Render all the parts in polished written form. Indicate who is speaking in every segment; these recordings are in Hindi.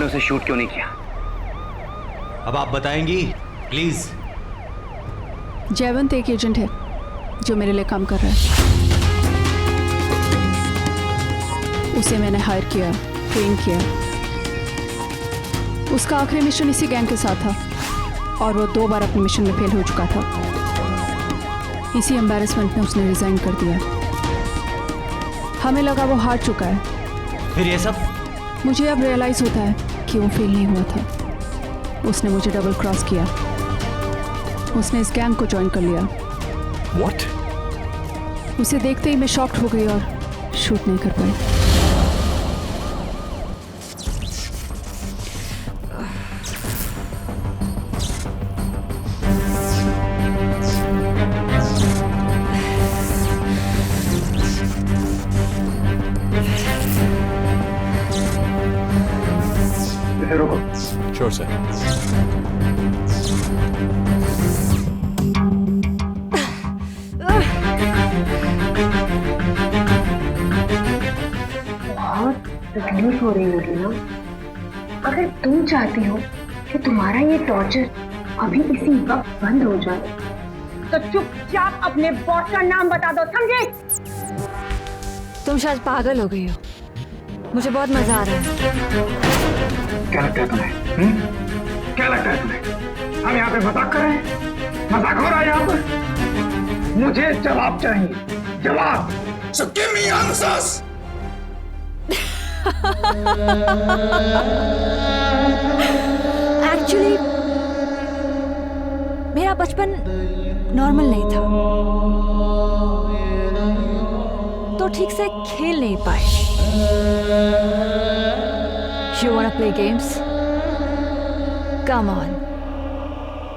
Speaker 1: उसे शूट क्यों नहीं किया?
Speaker 2: अब आप बताएंगी प्लीज।
Speaker 3: जयवंत एक एजेंट है जो मेरे लिए काम कर रहा है। उसे मैंने हायर किया, ट्रेन किया। उसका आखिरी मिशन इसी गैंग के साथ था और वो 2 बार अपने मिशन में फेल हो चुका था। इसी एम्बैरेसमेंट में उसने रिजाइन कर दिया। हमें लगा वो हार चुका है।
Speaker 2: फिर ये सब?
Speaker 3: मुझे अब रियलाइज होता है कि वो फेल नहीं हुआ था। उसने मुझे डबल क्रॉस किया। उसने इस गैंग को ज्वाइन कर लिया।
Speaker 2: What?
Speaker 3: उसे देखते ही मैं शॉक्ड हो गई और शूट नहीं कर पाई।
Speaker 1: रुको।
Speaker 2: Sure, sir.
Speaker 4: तकलीफ हो रही होगी ना। अगर तुम चाहती हो कि तुम्हारा ये टॉर्चर अभी इसी वक्त बंद हो जाए तो चुपचाप अपने बॉस का नाम बता दो, समझे?
Speaker 5: तुम शायद पागल हो गई हो। मुझे बहुत मजा आ रहा है।
Speaker 1: क्या लगता है तुम्हें? क्या लगता है तुम्हें? हम यहाँ पे मजाक कर रहे हैं? मजाक हो रहा है यहाँ पर? मुझे जवाब चाहिए, जवाब। So give me answers.
Speaker 5: Actually मेरा बचपन नॉर्मल नहीं था, तो ठीक से खेल नहीं पाए। You wanna play games? Come on,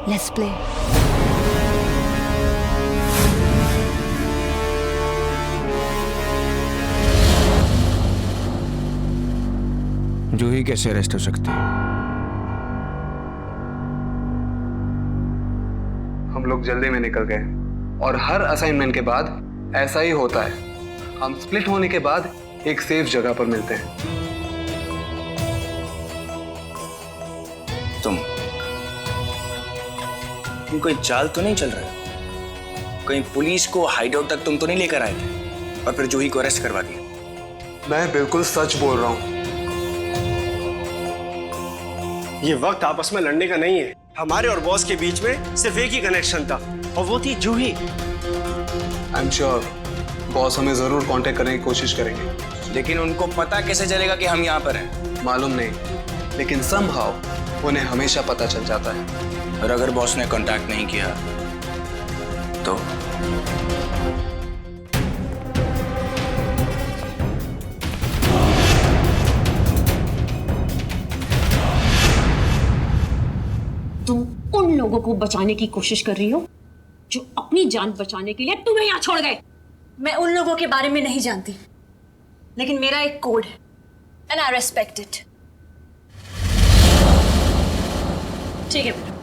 Speaker 5: let's play.
Speaker 6: जूही कैसे अरेस्ट हो सकती है?
Speaker 7: हम लोग जल्दी में निकल गए और हर असाइनमेंट के बाद ऐसा ही होता है। हम स्प्लिट होने के बाद एक सेफ जगह पर मिलते हैं।
Speaker 8: तुम कोई चाल तो नहीं चल रहा? कहीं पुलिस को हाइडआउट तक तुम तो नहीं लेकर आए थे और फिर जूही को अरेस्ट करवा दिया?
Speaker 7: मैं बिल्कुल सच बोल रहा हूँ।
Speaker 9: ये वक्त आपस में लड़ने का नहीं है। हमारे और बॉस के बीच में सिर्फ एक ही कनेक्शन था और वो थी जूही।
Speaker 7: आई एम श्योर बॉस हमें जरूर कांटेक्ट करने की कोशिश करेंगे।
Speaker 8: लेकिन उनको पता कैसे चलेगा कि हम यहाँ पर हैं?
Speaker 7: मालूम नहीं, लेकिन समहाउ उन्हें हमेशा पता चल जाता है।
Speaker 8: और अगर बॉस ने कांटेक्ट नहीं किया तो?
Speaker 4: तुम उन लोगों को बचाने की कोशिश कर रही हो जो अपनी जान बचाने के लिए तुम्हें यहाँ छोड़ गए।
Speaker 5: मैं उन लोगों के बारे में नहीं जानती, लेकिन मेरा एक कोड है एंड आई रेस्पेक्ट इट।
Speaker 4: ठीक है बेटा,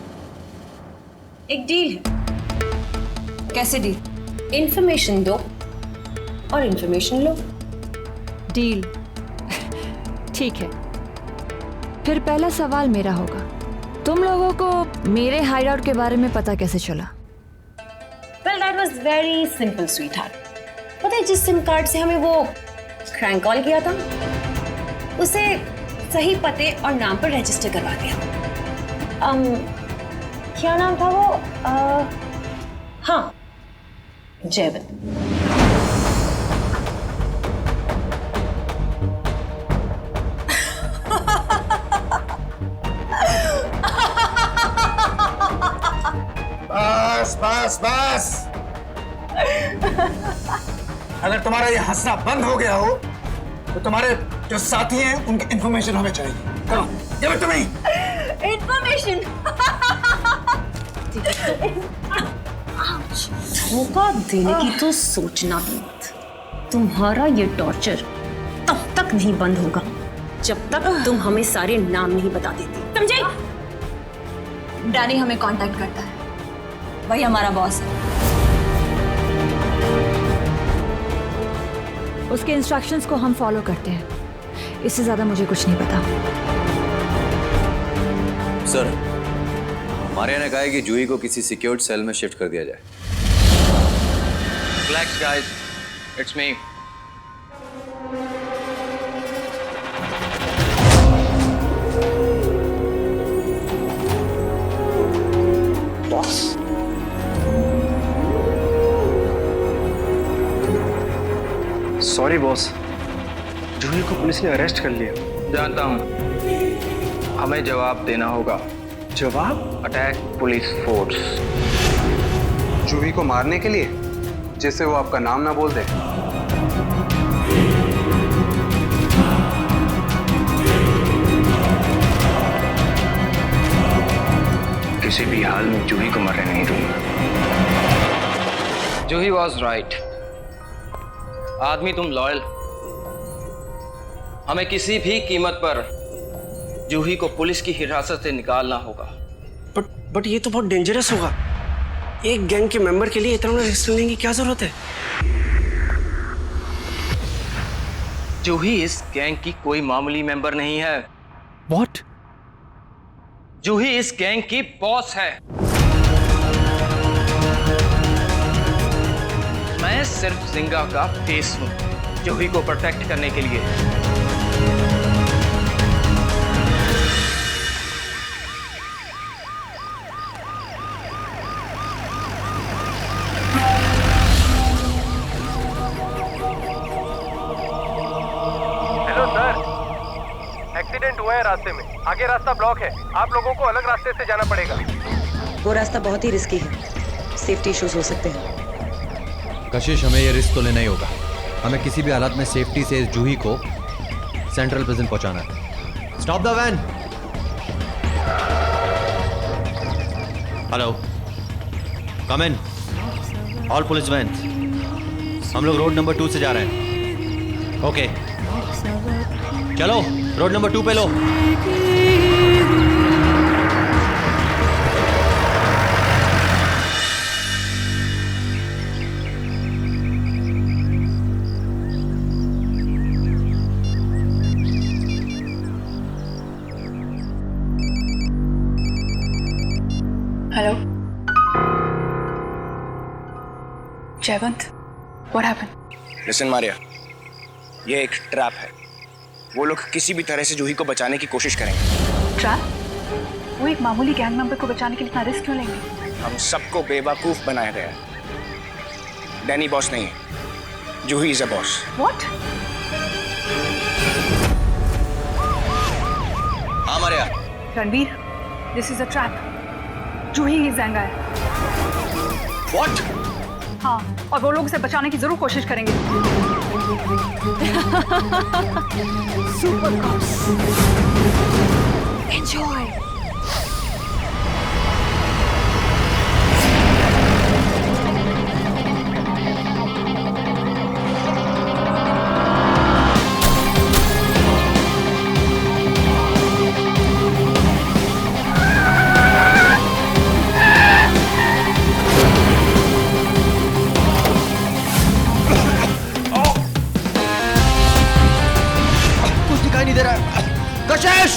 Speaker 4: एक डील है।
Speaker 5: कैसे डील?
Speaker 4: इंफॉर्मेशन दो और इंफॉर्मेशन लो।
Speaker 5: डील। ठीक है, फिर पहला सवाल मेरा होगा। तुम लोगों को मेरे हाइडआउट के बारे में पता कैसे चला?
Speaker 4: Well, that was very simple, sweetheart. पता है जिस सिम कार्ड से हमें वो क्रैंक कॉल किया था, उसे सही पते और नाम पर रजिस्टर करवा दिया। क्या नाम था वो? हाँ, जयवंत।
Speaker 1: बस बस बस। अगर तुम्हारा ये हंसना बंद हो गया हो तो तुम्हारे जो साथी हैं उनकी इंफॉर्मेशन हमें चाहिए। करो, give it to me.
Speaker 4: Information. धोखा देने की तो सोचना भी मत। तुम्हारा ये टॉर्चर तब तक नहीं बंद होगा जब तक तुम हमें सारे नाम नहीं बता देती, समझे?
Speaker 5: डैनी हमें कांटेक्ट करता है, वही हमारा बॉस है। उसके इंस्ट्रक्शंस को हम फॉलो करते हैं। इससे ज्यादा मुझे कुछ नहीं पता।
Speaker 6: सर, हमारे ने कहा है कि जूही को किसी सिक्योर्ड सेल में शिफ्ट कर दिया जाए।
Speaker 8: Relax guys, it's me.
Speaker 9: Boss, sorry boss, Juhi को पुलिस ने अरेस्ट कर लिया।
Speaker 8: जानता हूं, हमें जवाब देना होगा।
Speaker 9: जवाब?
Speaker 8: Attack police force.
Speaker 7: जूही को मारने के लिए, जिससे वो आपका नाम ना बोल दे।
Speaker 8: किसी भी हाल में जूही को मरने नहीं दूंगा। जूही वॉज राइट। आदमी तुम लॉयल। हमें किसी भी कीमत पर जूही को पुलिस की हिरासत से निकालना होगा।
Speaker 9: बट ये तो बहुत डेंजरस होगा। एक गैंग के मेंबर के लिए इतना बड़ा रिस्क लेने की क्या जरूरत है?
Speaker 8: जूही इस गैंग की कोई मामूली मेंबर नहीं है।
Speaker 2: What?
Speaker 8: जूही इस गैंग की बॉस है। मैं सिर्फ जिंगा का फेस हूं, जूही को प्रोटेक्ट करने के लिए।
Speaker 10: हेलो सर, एक्सीडेंट हुआ है रास्ते में। आगे रास्ता ब्लॉक है। आप लोगों को अलग रास्ते से जाना पड़ेगा।
Speaker 11: वो रास्ता बहुत ही रिस्की है, सेफ्टी इश्यूज हो सकते हैं।
Speaker 2: कशिश, हमें ये रिस्क तो लेना ही होगा। हमें किसी भी हालत में सेफ्टी से इस जूही को सेंट्रल प्रिजन पहुंचाना है। Stop the van. Hello, come in all police van. हम लोग रोड नंबर 2 से जा रहे हैं। ओके, चलो रोड नंबर 2 पे लो।
Speaker 3: Hello Jaywant, what happened?
Speaker 8: Listen Maria, ये एक ट्रैप है। वो लोग किसी भी तरह से जूही को बचाने की कोशिश करेंगे।
Speaker 3: ट्रैप? वो एक मामूली गैंग मेंबर को बचाने के लिए इतना रिस्क क्यों लेंगे?
Speaker 8: हम सबको बेवकूफ बनाया गया है। डैनी बॉस नहीं है, Juhi is a boss.
Speaker 3: What?
Speaker 6: हाँ Maria.
Speaker 3: Ranveer, this is a trap. Juhi ही ज़ेंगा है।
Speaker 6: What?
Speaker 3: हाँ, और वो लोग उसे बचाने की जरूर कोशिश करेंगे। Super cops, enjoy.
Speaker 2: कशिश!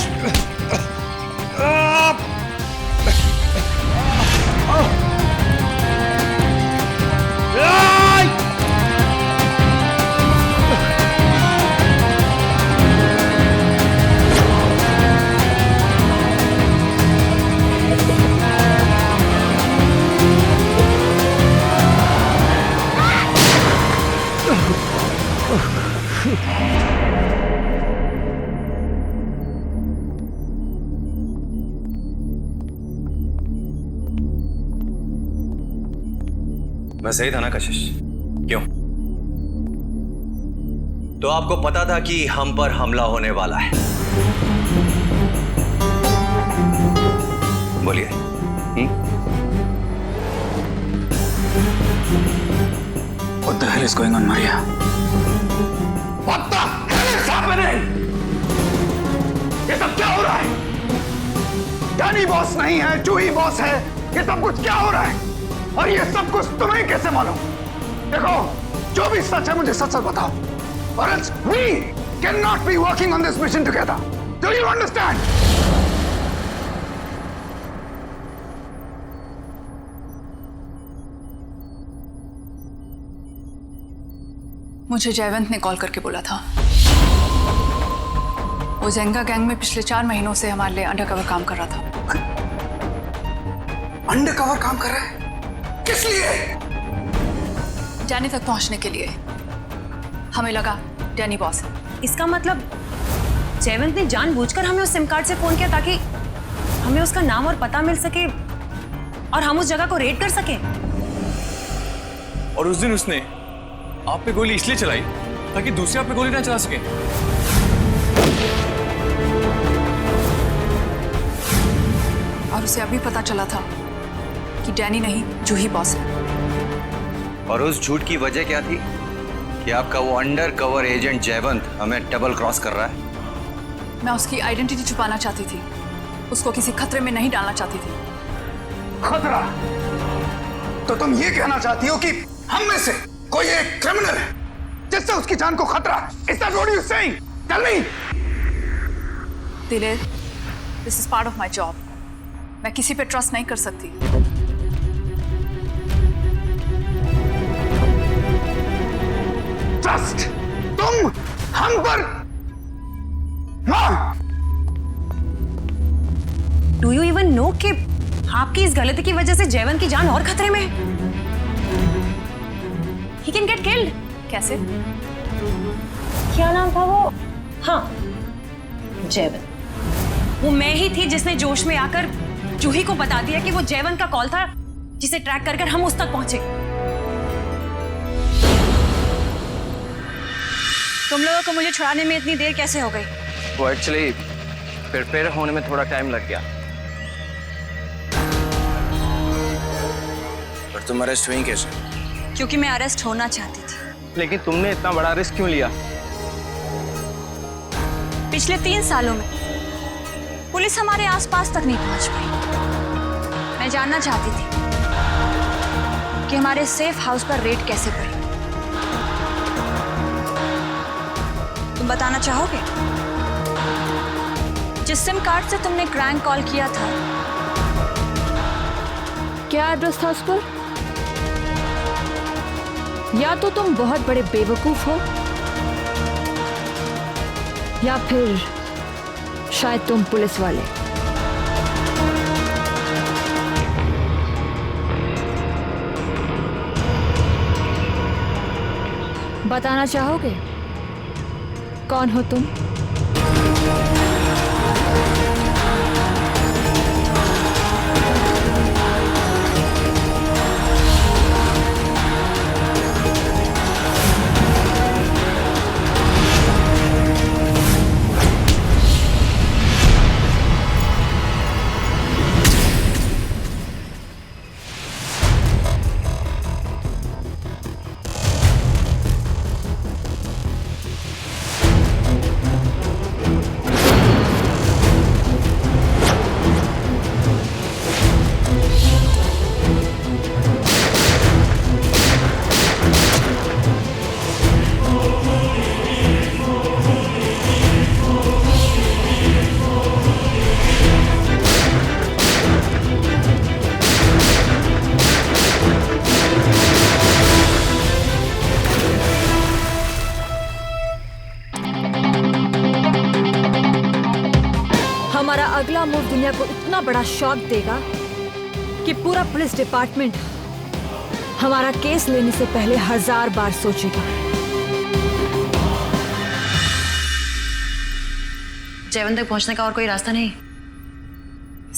Speaker 6: मैं सही था ना कशिश? क्यों? तो आपको पता था कि हम पर हमला होने वाला है। बोलिए।
Speaker 8: What the hell is going on, Maria?
Speaker 1: What the hell is happening? ये सब क्या हो रहा है? डैनी बॉस नहीं है, जूही बॉस है। ये सब कुछ क्या हो रहा है? और ये सब कुछ तुम्हें कैसे मालूम? देखो, जो भी सच है मुझे सच सच बताओ, or else we cannot be working on this mission together. Do you understand?
Speaker 3: मुझे जयवंत ने कॉल करके बोला था। वो जेंगा गैंग में पिछले 4 महीनों से हमारे लिए अंडरकवर काम कर रहा था।
Speaker 1: अंडरकवर काम कर रहा है? किस लिए?
Speaker 3: डैनी तक पहुंचने के लिए। हमें लगा डैनी बॉस है।
Speaker 4: इसका मतलब जयवंत ने जानबूझकर हमें उस सिम कार्ड से फोन किया ताकि हमें उसका नाम और पता मिल सके और हम उस जगह को रेड कर सके।
Speaker 8: और उस दिन उसने आप पे गोली इसलिए चलाई ताकि दूसरे आप पे गोली ना चला सके।
Speaker 3: और उसे अभी पता चला था कि डैनी नहीं जूही बॉस है।
Speaker 6: और उस झूठ की वजह क्या थी कि आपका वो अंडर कवर एजेंट जयवंत हमें डबल क्रॉस कर रहा है?
Speaker 3: मैं उसकी आइडेंटिटी छुपाना चाहती थी, उसको किसी खतरे में नहीं डालना चाहती थी।
Speaker 1: खतरा? तो तुम ये कहना चाहती हो कि हम में से कोई एक क्रिमिनल है जिससे उसकी जान को खतरा है? Is that what you're saying? Tell me.
Speaker 3: दिलेर, this is part of my job. मैं किसी पे ट्रस्ट नहीं कर सकती।
Speaker 1: ट्रस्ट? तुम हम पर? हाँ।
Speaker 4: डू यू इवन नो कि आपकी इस गलती की वजह से जयवंत की जान और खतरे में है? He can get killed.
Speaker 3: कैसे?
Speaker 4: क्या नाम था वो? हाँ, जयवंत। वो मैं ही थी जिसने जोश में आकर जूही को बता दिया कि वो जयवंत का कॉल था, जिसे ट्रैक कर हम उस तक पहुंचे। तुम लोगों को मुझे छुड़ाने में इतनी देर कैसे हो गई?
Speaker 8: वो एक्चुअली प्रिपेयर होने में थोड़ा टाइम लग गया। पर तुम अरेस्ट हुई कैसे?
Speaker 5: क्योंकि मैं अरेस्ट होना चाहती थी।
Speaker 8: लेकिन तुमने इतना बड़ा रिस्क क्यों लिया?
Speaker 5: पिछले 3 सालों में पुलिस हमारे आसपास तक नहीं पहुंच पाई। मैं जानना चाहती थी कि हमारे सेफ हाउस पर रेड कैसे पड़ी। तुम बताना चाहोगे? जिस सिम कार्ड से तुमने क्रैंक कॉल किया था, क्या एड्रेस था उस पर? या तो तुम बहुत बड़े बेवकूफ हो, या फिर शायद तुम पुलिस वाले। बताना चाहोगे कौन हो तुम? हमारा अगला मूव दुनिया को इतना बड़ा शॉक देगा कि पूरा पुलिस डिपार्टमेंट हमारा केस लेने से पहले 1000 बार सोचेगा।
Speaker 4: जयवंत तक पहुंचने का और कोई रास्ता नहीं?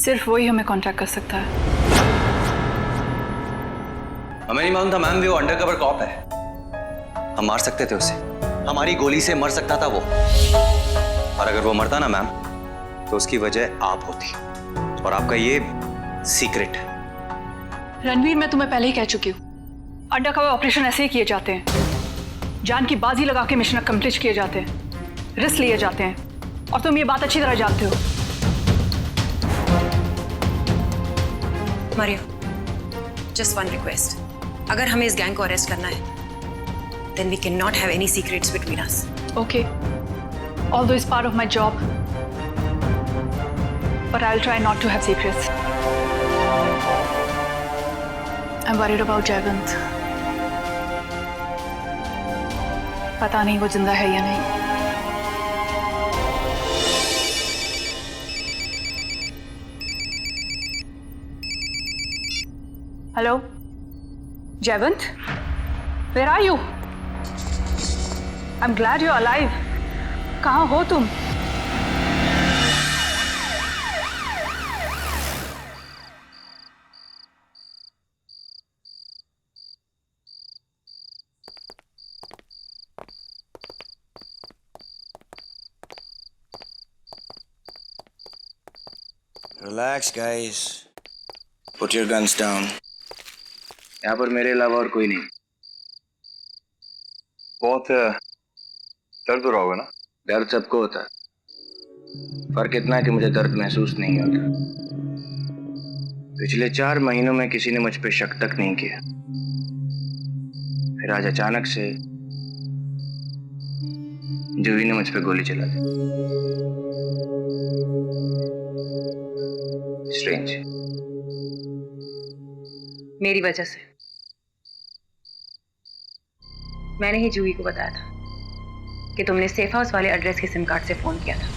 Speaker 3: सिर्फ वही हमें कांटेक्ट कर सकता है।
Speaker 6: हमें नहीं मालूम था मैम, वो अंडरकवर कॉप है। हम मार सकते थे उसे, हमारी गोली से मर सकता था वो। और अगर वो मरता ना मैम, तो उसकी वजह आप होती, और आपका ये सीक्रेट है।
Speaker 3: रणवीर, मैं तुम्हें पहले ही कह चुकी हूँ, अंडरकवर ऑपरेशन ऐसे ही किए जाते हैं। जान की बाजी लगा के मिशन कंप्लीट किए जाते हैं, रिस्क लिए जाते हैं, और तुम ये बात अच्छी तरह जानते हो।
Speaker 4: मारियो, जस्ट वन रिक्वेस्ट, अगर हमें इस गैंग को अरेस्ट करना है, then we cannot have any secrets between us.
Speaker 3: Okay, although it's part of my job, but I'll try not to have secrets. I'm worried about Jayavant. पता नहीं वो जिंदा है या नहीं। Hello Jaywant, where are you? I am glad you are alive. कहाँ हो तुम?
Speaker 8: Relax, guys. Put your guns down. यहाँ पर मेरे अलावा और कोई नहीं।
Speaker 7: बहुत दर्द हो रहा होगा ना?
Speaker 8: दर्द सबको होता है, फर्क इतना है कि मुझे दर्द महसूस नहीं होता। पिछले 4 महीनों में किसी ने मुझ पे शक तक नहीं किया, फिर आज अचानक से जूही ने मुझ पे गोली चला दी। स्ट्रेंज।
Speaker 11: मेरी वजह से। मैंने ही जूही को बताया था कि तुमने सेफ हाउस वाले एड्रेस के सिम कार्ड से फोन किया था।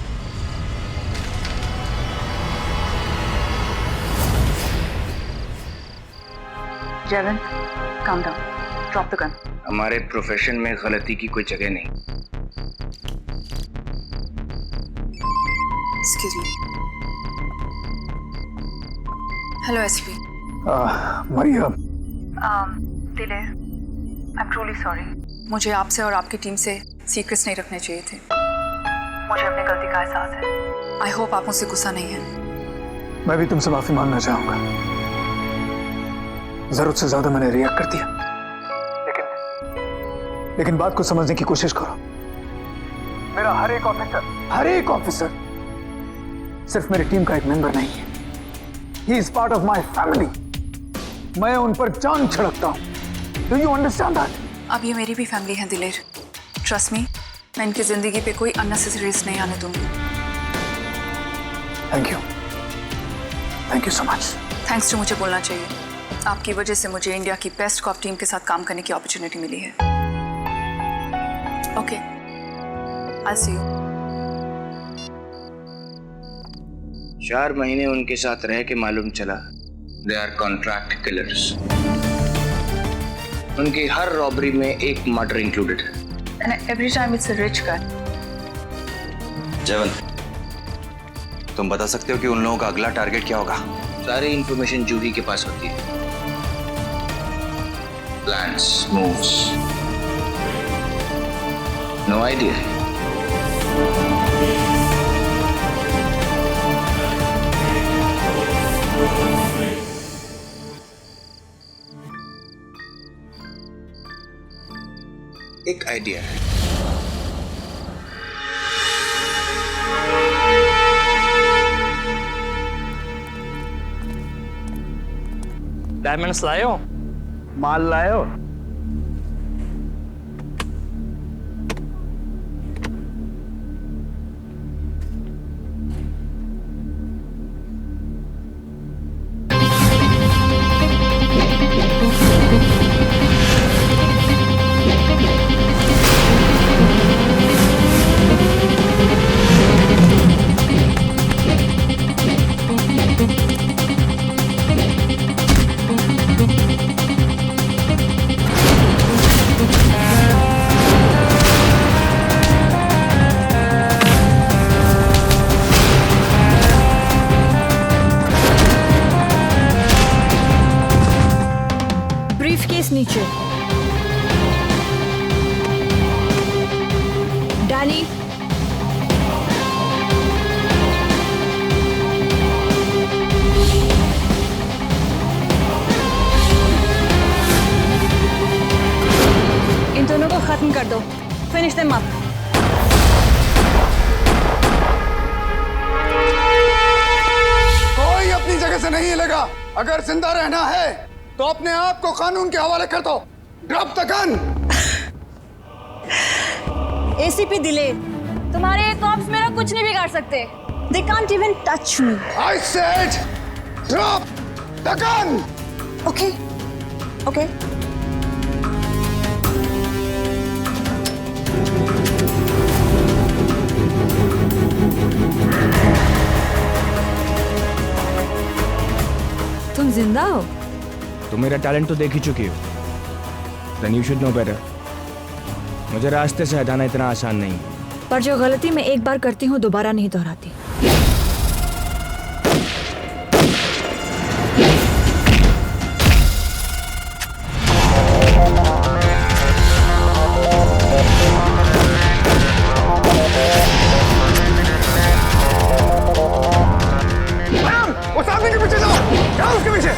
Speaker 11: Jaywant, calm down, drop the gun.
Speaker 8: हमारे प्रोफेशन में गलती की कोई जगह नहीं।
Speaker 5: Excuse me. Hello SP.
Speaker 1: Mariam,
Speaker 5: Diler, I am truly sorry. मुझे आपसे और आपकी टीम से सीक्रेट्स नहीं रखने चाहिए थे। मुझे अपनी गलती का एहसास है। आई होप आप मुझसे गुस्सा नहीं है।
Speaker 1: मैं भी तुमसे माफी मांगना चाहूंगा। जरूरत से ज्यादा मैंने रिएक्ट कर दिया, लेकिन बात को समझने की कोशिश करो। मेरा हर एक ऑफिसर सिर्फ मेरी टीम का एक मेंबर नहीं है। He is part of my family. मैं उन पर जान छिड़कता हूं। Do you understand that?
Speaker 5: अब ये मेरी भी फैमिली है दिलेर। ट्रस्ट मी, मैं इनकी जिंदगी पे कोई अननेसेसरी रिस्क नहीं आने दूंगी।
Speaker 1: Thank you so much.
Speaker 5: Thanks to मुझे बोलना चाहिए। आपकी वजह से मुझे इंडिया की बेस्ट कॉप टीम के साथ काम करने की अपॉर्चुनिटी मिली है। Okay, I C you.
Speaker 8: 4 महीने उनके साथ रह के मालूम चला दे आर कॉन्ट्रैक्ट किलर्स। उनकी हर रॉबरी में एक मर्डर इंक्लूडेड है।
Speaker 5: And every time it's a rich guy.
Speaker 6: Jaywant, तुम बता सकते हो कि उन लोगों का अगला टारगेट क्या होगा?
Speaker 8: सारी इंफॉर्मेशन जूही के पास होती है। Plans, moves, no idea. एक आइडिया है।
Speaker 10: डायमंड्स लायो? माल लायो?
Speaker 4: ब्रीफकेस नीचे। डाली। इन दोनों को खत्म कर दो। Finish them up.
Speaker 1: कोई अपनी जगह से नहीं हिलेगा। अगर जिंदा रहना है तो अपने आप को कानून के हवाले कर दो। Drop the gun.
Speaker 4: एसीपी दिलेर, तुम्हारे कॉप्स मेरा कुछ नहीं बिगाड़ सकते। They can't even touch me.
Speaker 1: I said drop the gun.
Speaker 4: Okay. Okay.
Speaker 5: तुम जिंदा हो?
Speaker 8: तुम मेरा टैलेंट तो देख ही चुकी हो। Then you should know better. मुझे रास्ते से हटाना इतना आसान नहीं है।
Speaker 5: पर जो गलती मैं एक बार करती हूँ दोबारा नहीं दोहराती।
Speaker 1: उस आदमी के पीछे जाओ, जाओ उसके पीछे।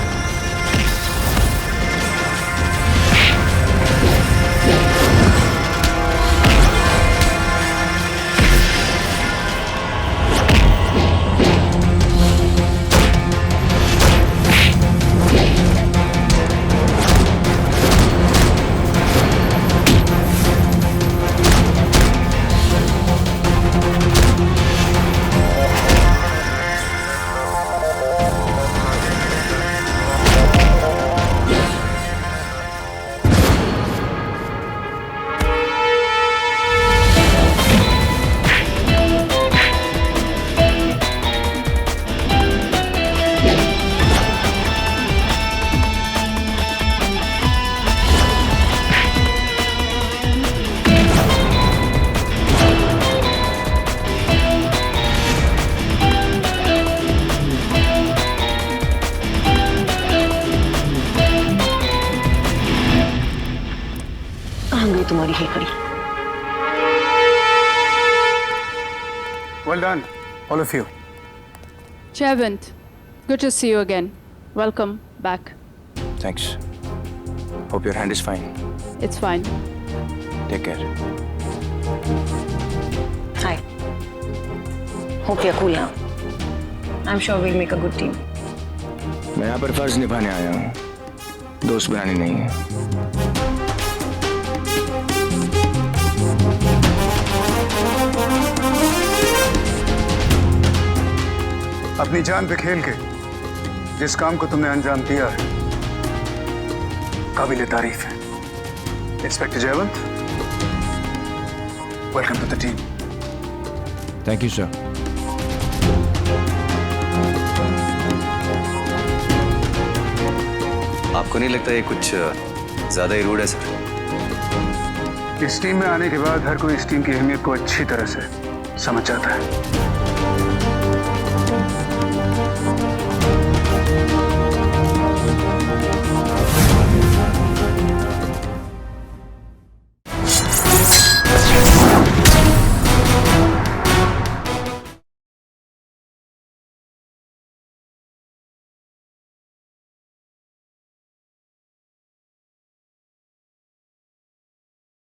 Speaker 11: तुम्हारी है खड़ी।
Speaker 7: Well done, all of you.
Speaker 3: Jayavant, good to see you again. Welcome back.
Speaker 8: Thanks. Hope your hand is fine.
Speaker 3: It's fine.
Speaker 8: Take care.
Speaker 11: Hi. Hope you're cool now. I'm sure we'll make a good team.
Speaker 8: मैं यहाँ पर फर्ज निभाने आया हूँ, दोस्त बनाने नहीं है।
Speaker 7: अपनी जान पे खेल के जिस काम को तुमने अंजाम दिया है काबिल तारीफ है। Inspector Jaywant, welcome to the team.
Speaker 8: Thank you, sir.
Speaker 6: आपको नहीं लगता ये कुछ ज्यादा ही रूड है सर?
Speaker 7: इस टीम में आने के बाद हर कोई इस टीम की अहमियत को अच्छी तरह से समझ जाता है।